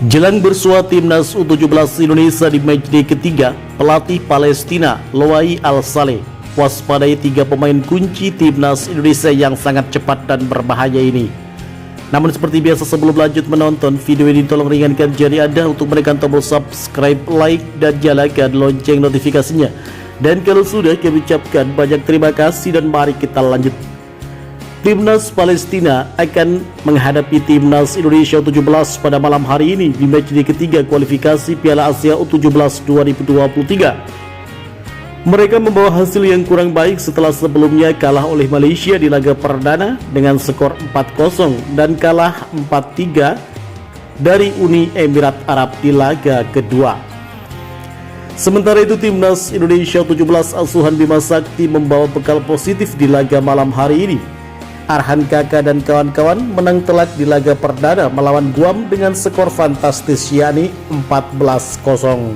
Jelang bersua timnas U17 Indonesia di matchday ketiga, pelatih Palestina Loai Al-Saleh waspadai 3 pemain kunci timnas Indonesia yang sangat cepat dan berbahaya ini. Namun seperti biasa, sebelum lanjut menonton video ini, tolong ringankan jari Anda untuk menekan tombol subscribe, like, dan nyalakan lonceng notifikasinya. Dan kalau sudah, kami ucapkan banyak terima kasih dan mari kita lanjut. Timnas Palestina akan menghadapi timnas Indonesia U17 pada malam hari ini di matchday ketiga kualifikasi Piala Asia U17 2023. Mereka membawa hasil yang kurang baik setelah sebelumnya kalah oleh Malaysia di laga perdana dengan skor 4-0 dan kalah 4-3 dari Uni Emirat Arab di laga kedua. Sementara itu, timnas Indonesia U17 asuhan Bima Sakti membawa bekal positif di laga malam hari ini. Arhan Kakak dan kawan-kawan menang telak di laga perdana melawan Guam dengan skor fantastis, yakni 14-0.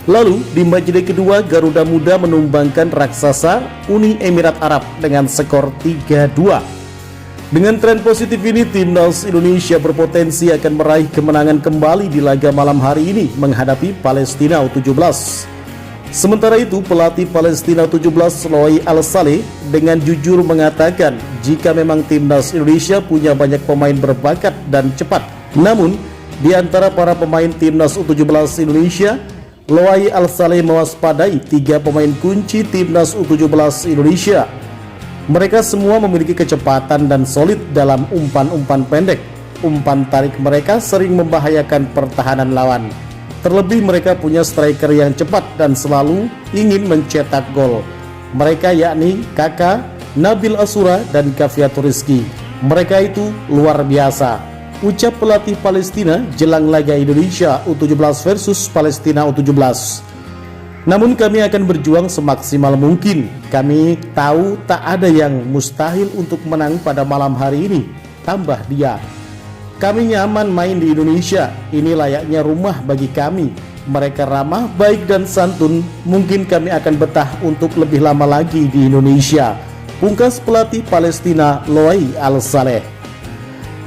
Lalu di matchday kedua, Garuda Muda menumbangkan raksasa Uni Emirat Arab dengan skor 3-2. Dengan tren positif ini, timnas Indonesia berpotensi akan meraih kemenangan kembali di laga malam hari ini menghadapi Palestina U17. Sementara itu, pelatih Palestina U17 Loai Al-Saleh dengan jujur mengatakan jika memang timnas Indonesia punya banyak pemain berbakat dan cepat. Namun, di antara para pemain timnas U17 Indonesia, Loai Al-Saleh mewaspadai 3 pemain kunci timnas U17 Indonesia. Mereka semua memiliki kecepatan dan solid dalam umpan-umpan pendek. Umpan tarik mereka sering membahayakan pertahanan lawan. Terlebih mereka punya striker yang cepat dan selalu ingin mencetak gol. Mereka yakni Kakak, Nabil Asura, dan Kafiatur Rizky. Mereka itu luar biasa, ucap pelatih Palestina jelang laga Indonesia U17 versus Palestina U17. Namun kami akan berjuang semaksimal mungkin. Kami tahu tak ada yang mustahil untuk menang pada malam hari ini, tambah dia. Kami nyaman main di Indonesia, ini layaknya rumah bagi kami. Mereka ramah, baik dan santun, mungkin kami akan betah untuk lebih lama lagi di Indonesia, pungkas pelatih Palestina Loai Al-Saleh.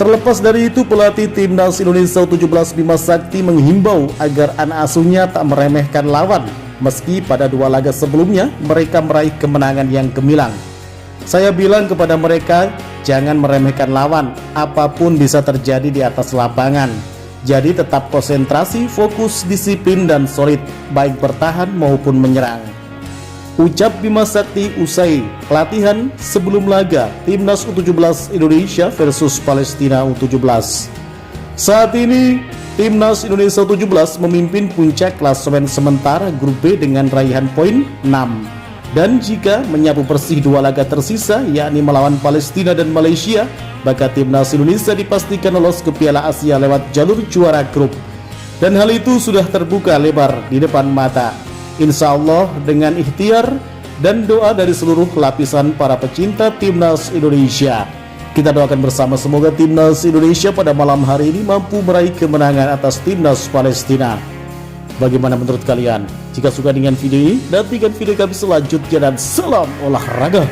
Terlepas dari itu, pelatih timnas Indonesia U17 Bima Sakti menghimbau agar anak asuhnya tak meremehkan lawan, meski pada 2 laga sebelumnya mereka meraih kemenangan yang gemilang. Saya bilang kepada mereka, jangan meremehkan lawan, apapun bisa terjadi di atas lapangan. Jadi tetap konsentrasi, fokus, disiplin, dan solid, baik bertahan maupun menyerang, ucap Bima Sakti usai latihan sebelum laga timnas U17 Indonesia versus Palestina U17. Saat ini timnas Indonesia U17 memimpin puncak klasemen sementara grup B dengan raihan poin 6. Dan jika menyapu bersih 2 laga tersisa, yakni melawan Palestina dan Malaysia, maka timnas Indonesia dipastikan lolos ke Piala Asia lewat jalur juara grup. Dan hal itu sudah terbuka lebar di depan mata. Insya Allah dengan ikhtiar dan doa dari seluruh lapisan para pecinta timnas Indonesia, kita doakan bersama semoga timnas Indonesia pada malam hari ini mampu meraih kemenangan atas timnas Palestina. Bagaimana menurut kalian? Jika suka dengan video ini, nantikan video kami selanjutnya dan salam olahraga.